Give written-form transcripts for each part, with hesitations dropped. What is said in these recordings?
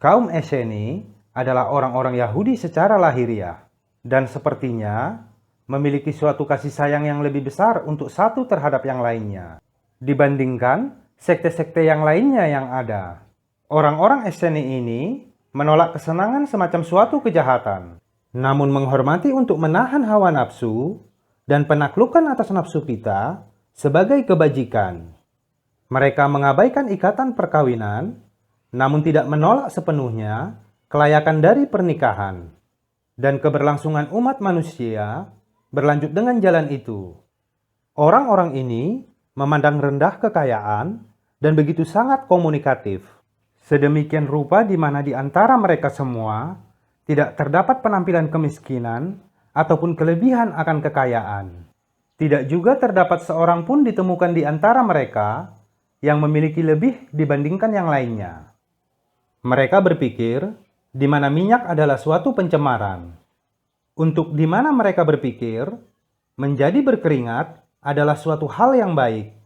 Kaum Esseni adalah orang-orang Yahudi secara lahiriah, dan sepertinya memiliki suatu kasih sayang yang lebih besar untuk satu terhadap yang lainnya, dibandingkan sekte-sekte yang lainnya yang ada. Orang-orang Esseni ini menolak kesenangan semacam suatu kejahatan, namun menghormati untuk menahan hawa nafsu dan penaklukan atas nafsu kita sebagai kebajikan. Mereka mengabaikan ikatan perkawinan, namun tidak menolak sepenuhnya kelayakan dari pernikahan. Dan keberlangsungan umat manusia berlanjut dengan jalan itu. Orang-orang ini memandang rendah kekayaan dan begitu sangat komunikatif. Sedemikian rupa di mana di antara mereka semua tidak terdapat penampilan kemiskinan ataupun kelebihan akan kekayaan. Tidak juga terdapat seorang pun ditemukan di antara mereka yang memiliki lebih dibandingkan yang lainnya. Mereka berpikir di mana minyak adalah suatu pencemaran. Untuk di mana mereka berpikir menjadi berkeringat adalah suatu hal yang baik.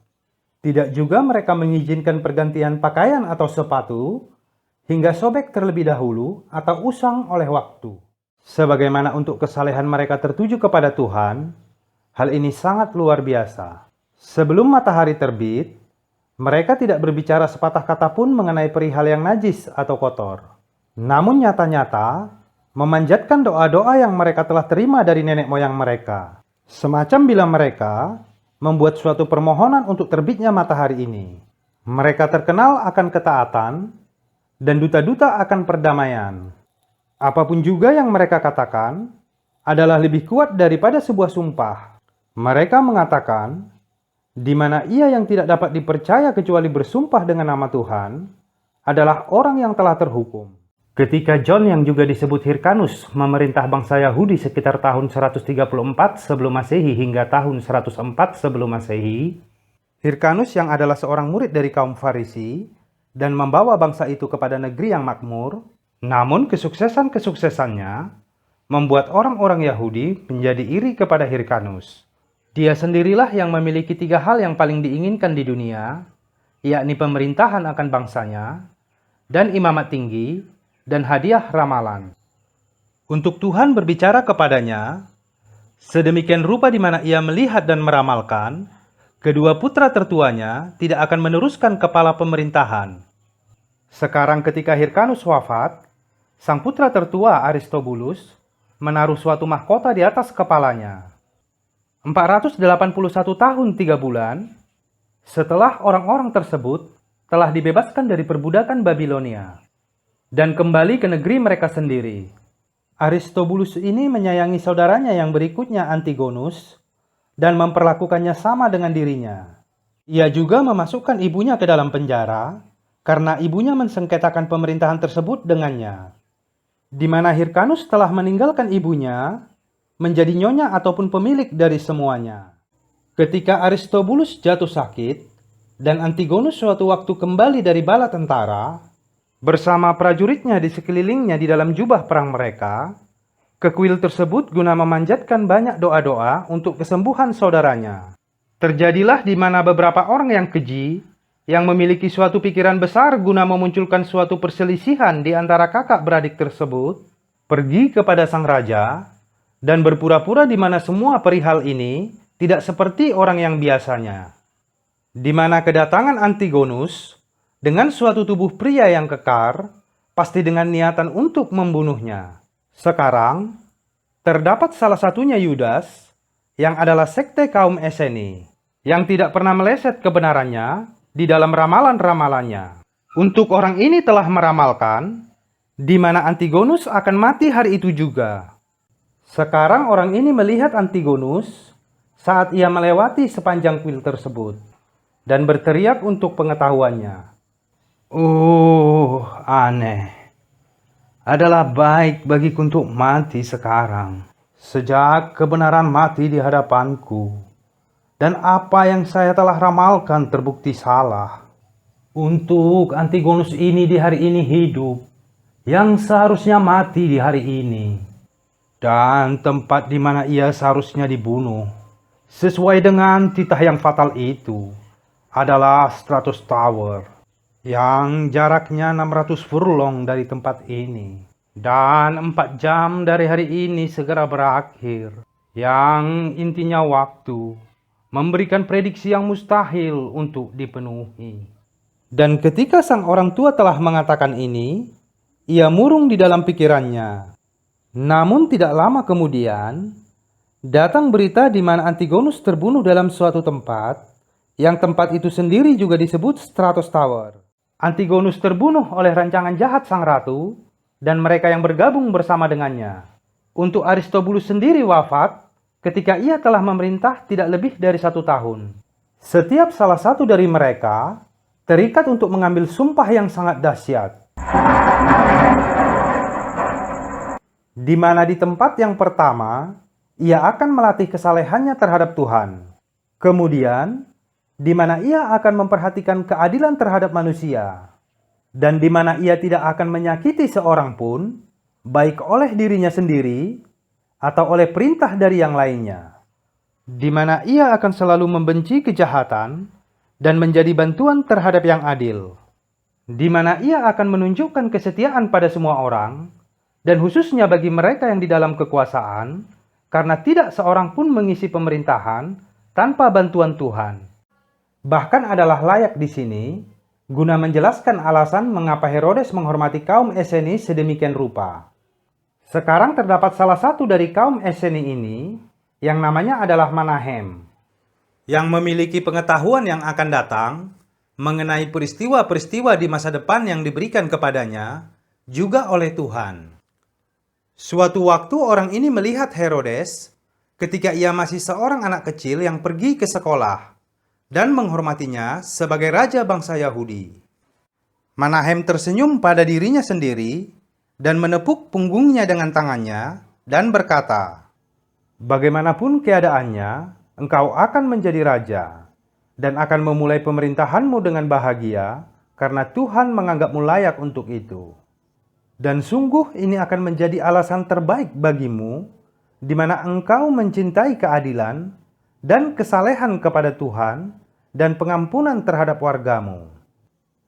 Tidak juga mereka mengizinkan pergantian pakaian atau sepatu hingga sobek terlebih dahulu atau usang oleh waktu. Sebagaimana untuk kesalehan mereka tertuju kepada Tuhan, hal ini sangat luar biasa. Sebelum matahari terbit, mereka tidak berbicara sepatah kata pun mengenai perihal yang najis atau kotor. Namun nyata-nyata memanjatkan doa-doa yang mereka telah terima dari nenek moyang mereka. Semacam bila mereka membuat suatu permohonan untuk terbitnya matahari ini. Mereka terkenal akan ketaatan dan duta-duta akan perdamaian. Apapun juga yang mereka katakan adalah lebih kuat daripada sebuah sumpah. Mereka mengatakan, di mana ia yang tidak dapat dipercaya kecuali bersumpah dengan nama Tuhan adalah orang yang telah terhukum. Ketika John yang juga disebut Hyrcanus memerintah bangsa Yahudi sekitar tahun 134 sebelum Masehi hingga tahun 104 sebelum Masehi, Hyrcanus yang adalah seorang murid dari kaum Farisi dan membawa bangsa itu kepada negeri yang makmur, namun kesuksesannya membuat orang-orang Yahudi menjadi iri kepada Hyrcanus. Dia sendirilah yang memiliki 3 hal yang paling diinginkan di dunia, yakni pemerintahan akan bangsanya, dan imamat tinggi, dan hadiah ramalan. Untuk Tuhan berbicara kepadanya, sedemikian rupa di mana ia melihat dan meramalkan, kedua putra tertuanya tidak akan meneruskan kepala pemerintahan. Sekarang ketika Hyrcanus wafat, sang putra tertua Aristobulus menaruh suatu mahkota di atas kepalanya. 481 tahun 3 bulan setelah orang-orang tersebut telah dibebaskan dari perbudakan Babilonia dan kembali ke negeri mereka sendiri. Aristobulus ini menyayangi saudaranya yang berikutnya Antigonus dan memperlakukannya sama dengan dirinya. Ia juga memasukkan ibunya ke dalam penjara karena ibunya mensengketakan pemerintahan tersebut dengannya. Di mana Hyrcanus telah meninggalkan ibunya menjadi nyonya ataupun pemilik dari semuanya. Ketika Aristobulus jatuh sakit dan Antigonus suatu waktu kembali dari bala tentara bersama prajuritnya di sekelilingnya di dalam jubah perang mereka, ke kuil tersebut guna memanjatkan banyak doa-doa untuk kesembuhan saudaranya. Terjadilah di mana beberapa orang yang keji yang memiliki suatu pikiran besar guna memunculkan suatu perselisihan di antara kakak beradik tersebut pergi kepada sang raja dan berpura-pura di mana semua perihal ini tidak seperti orang yang biasanya. Di mana kedatangan Antigonus dengan suatu tubuh pria yang kekar, pasti dengan niatan untuk membunuhnya. Sekarang, terdapat salah satunya Yudas, yang adalah sekte kaum Esseni, yang tidak pernah meleset kebenarannya di dalam ramalan-ramalannya. Untuk orang ini telah meramalkan, di mana Antigonus akan mati hari itu juga. Sekarang orang ini melihat Antigonus saat ia melewati sepanjang kuil tersebut dan berteriak untuk pengetahuannya. Aneh. Adalah baik bagiku untuk mati sekarang, sejak kebenaran mati di hadapanku, dan apa yang saya telah ramalkan terbukti salah. Untuk Antigonus ini di hari ini hidup, yang seharusnya mati di hari ini. Dan tempat di mana ia seharusnya dibunuh, sesuai dengan titah yang fatal itu, adalah Stratos Tower. yang jaraknya 600 furlong dari tempat ini. Dan 4 jam dari hari ini segera berakhir. Yang intinya waktu memberikan prediksi yang mustahil untuk dipenuhi. Dan ketika sang orang tua telah mengatakan ini, ia murung di dalam pikirannya. Namun tidak lama kemudian, datang berita di mana Antigonus terbunuh dalam suatu tempat, yang tempat itu sendiri juga disebut Stratos Tower. Antigonus terbunuh oleh rancangan jahat sang ratu, dan mereka yang bergabung bersama dengannya. Untuk Aristobulus sendiri wafat ketika ia telah memerintah tidak lebih dari 1 tahun. Setiap salah satu dari mereka terikat untuk mengambil sumpah yang sangat dahsyat. Di mana di tempat yang pertama, ia akan melatih kesalehannya terhadap Tuhan. Kemudian, di mana ia akan memperhatikan keadilan terhadap manusia. Dan di mana ia tidak akan menyakiti seorang pun, baik oleh dirinya sendiri atau oleh perintah dari yang lainnya. Di mana ia akan selalu membenci kejahatan dan menjadi bantuan terhadap yang adil. Di mana ia akan menunjukkan kesetiaan pada semua orang, dan khususnya bagi mereka yang di dalam kekuasaan, karena tidak seorang pun mengisi pemerintahan tanpa bantuan Tuhan. Bahkan adalah layak di sini, guna menjelaskan alasan mengapa Herodes menghormati kaum Esseni sedemikian rupa. Sekarang terdapat salah satu dari kaum Esseni ini, yang namanya adalah Manahem, yang memiliki pengetahuan yang akan datang mengenai peristiwa-peristiwa di masa depan yang diberikan kepadanya, juga oleh Tuhan. Suatu waktu orang ini melihat Herodes ketika ia masih seorang anak kecil yang pergi ke sekolah dan menghormatinya sebagai raja bangsa Yahudi. Manahem tersenyum pada dirinya sendiri dan menepuk punggungnya dengan tangannya dan berkata, "Bagaimanapun keadaannya, engkau akan menjadi raja dan akan memulai pemerintahanmu dengan bahagia karena Tuhan menganggapmu layak untuk itu. Dan sungguh ini akan menjadi alasan terbaik bagimu, di mana engkau mencintai keadilan dan kesalehan kepada Tuhan dan pengampunan terhadap wargamu.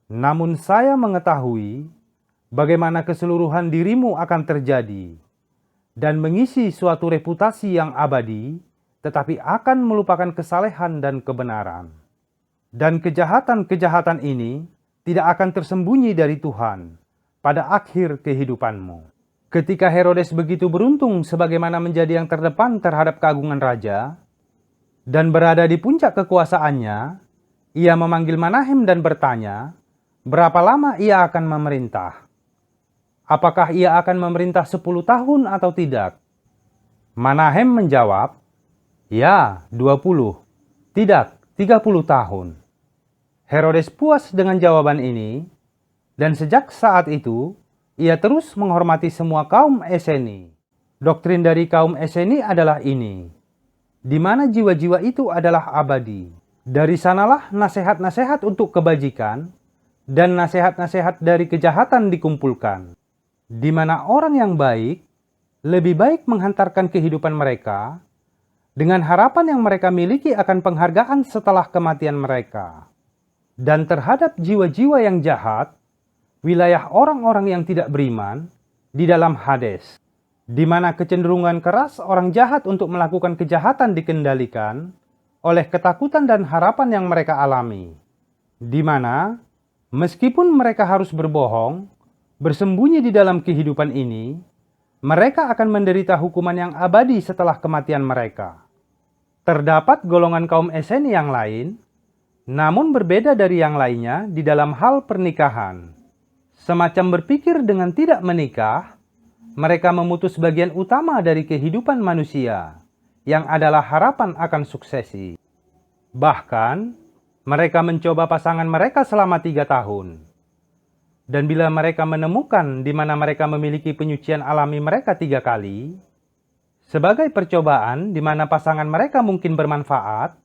Namun saya mengetahui bagaimana keseluruhan dirimu akan terjadi dan mengisi suatu reputasi yang abadi, tetapi akan melupakan kesalehan dan kebenaran. Dan kejahatan-kejahatan ini tidak akan tersembunyi dari Tuhan pada akhir kehidupanmu." Ketika Herodes begitu beruntung sebagaimana menjadi yang terdepan terhadap keagungan raja, dan berada di puncak kekuasaannya, ia memanggil Manahem dan bertanya, berapa lama ia akan memerintah? Apakah ia akan memerintah 10 tahun atau tidak? Manahem menjawab, ya, 20, tidak, 30 tahun. Herodes puas dengan jawaban ini, dan sejak saat itu, ia terus menghormati semua kaum Esseni. Doktrin dari kaum Esseni adalah ini, di mana jiwa-jiwa itu adalah abadi. Dari sanalah nasihat-nasihat untuk kebajikan dan nasihat-nasihat dari kejahatan dikumpulkan. Di mana orang yang baik lebih baik menghantarkan kehidupan mereka dengan harapan yang mereka miliki akan penghargaan setelah kematian mereka. Dan terhadap jiwa-jiwa yang jahat, wilayah orang-orang yang tidak beriman di dalam Hades, di mana kecenderungan keras orang jahat untuk melakukan kejahatan dikendalikan oleh ketakutan dan harapan yang mereka alami, di mana meskipun mereka harus berbohong, bersembunyi di dalam kehidupan ini, mereka akan menderita hukuman yang abadi setelah kematian mereka. Terdapat golongan kaum Esseni yang lain, namun berbeda dari yang lainnya di dalam hal pernikahan. Semacam berpikir dengan tidak menikah, mereka memutus bagian utama dari kehidupan manusia, yang adalah harapan akan suksesi. Bahkan, mereka mencoba pasangan mereka selama 3 tahun. Dan bila mereka menemukan di mana mereka memiliki penyucian alami mereka 3 kali, sebagai percobaan di mana pasangan mereka mungkin bermanfaat,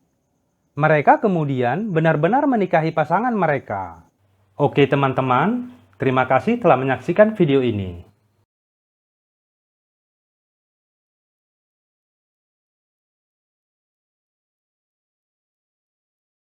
mereka kemudian benar-benar menikahi pasangan mereka. Oke teman-teman, terima kasih telah menyaksikan video ini.